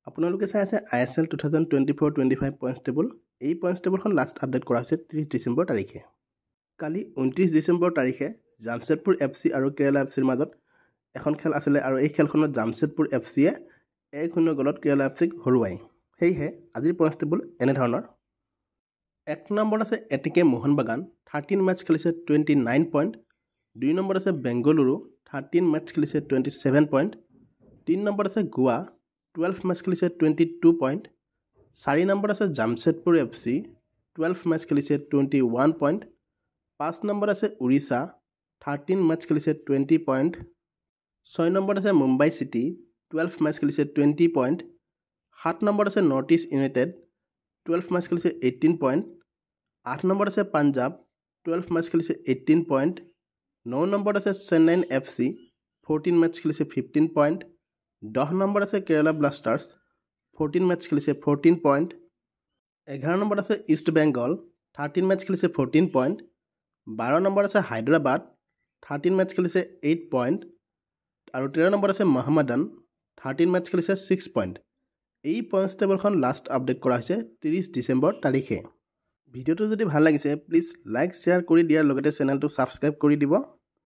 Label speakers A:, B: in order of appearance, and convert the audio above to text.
A: আপোনালোকে চাই আছে ISL 2024-25 পইণ্টছ টেবুল এই পইণ্টছ টেবুলখন লাষ্ট আপডেট কৰা হৈছে 30 ডিচেম্বৰ তাৰিখে কালি 29 ডিচেম্বৰ তাৰিখে জামশেদপুৰ FC আৰু কেৰালা FCৰ মাজত এখন খেল আছিল আৰু এই খেলখনত জামশেদপুৰ FCয়ে 1-0 গলত কেৰালা FCক হৰুৱাই হেইহে আজিৰ পইণ্টছ টেবুল এনে ধৰণৰ এক নম্বৰ আছে এটিকে মোহনবাগান 13 মেচ খেলিছে 29 পইণ্ট 2 নম্বৰ আছে বেংগলুৰু 13 মেচ খেলিছে 27 পইণ্ট 3 নম্বৰ আছে গোৱা 12 মেচ খেলিছে 22 পইণ্ট 4 নম্বৰ আছে জামশেদপুৰ FC 12 মেচ খেলিছে 21 পইণ্ট 5 নম্বৰ আছে উৰিষ্যা 13 মেচ খেলিছে 20 পইণ্ট 6 নম্বৰ আছে মুম্বাই সিটি 12 মেচ খেলিছে 20 পইণ্ট 7 নম্বৰ আছে নৰ্থ ইষ্ট ইউনাইটেড 12 মেচ খেলিছে 18 পইণ্ট 8 নম্বৰ আছে পাঞ্জাব 12 মেচ খেলিছে 18 পইণ্ট 9 নম্বৰ আছে চেন্নাই FC 14 মেচ খেলিছে 15 পইণ্ট 10 নম্বৰ আছে কেৰালা ব্লাষ্টাৰ্ছ 14 মেচ খেলিছে 14 পইণ্ট 11 নম্বৰ আছে ইষ্ট বেংগল 13 মেচ খেলিছে 14 পইণ্ট 12 নম্বৰ আছে হায়দৰাবাদ 13 মেচ খেলিছে 8 পইণ্ট আৰু 13 নম্বৰ আছে মহম্মদান 13 মেচ খেলিছে 6 পইণ্ট এই পইণ্টছ টেবুলখন লাষ্ট আপডেট কৰা হৈছে 30 ডিচেম্বৰ তাৰিখে ভিডিঅ'টো যদি ভাল লাগিছে প্লিজ লাইক শ্বেয়াৰ কৰি দিয়াৰ লগতে চেনেলটো ছাবস্ক্ৰাইব কৰি দিব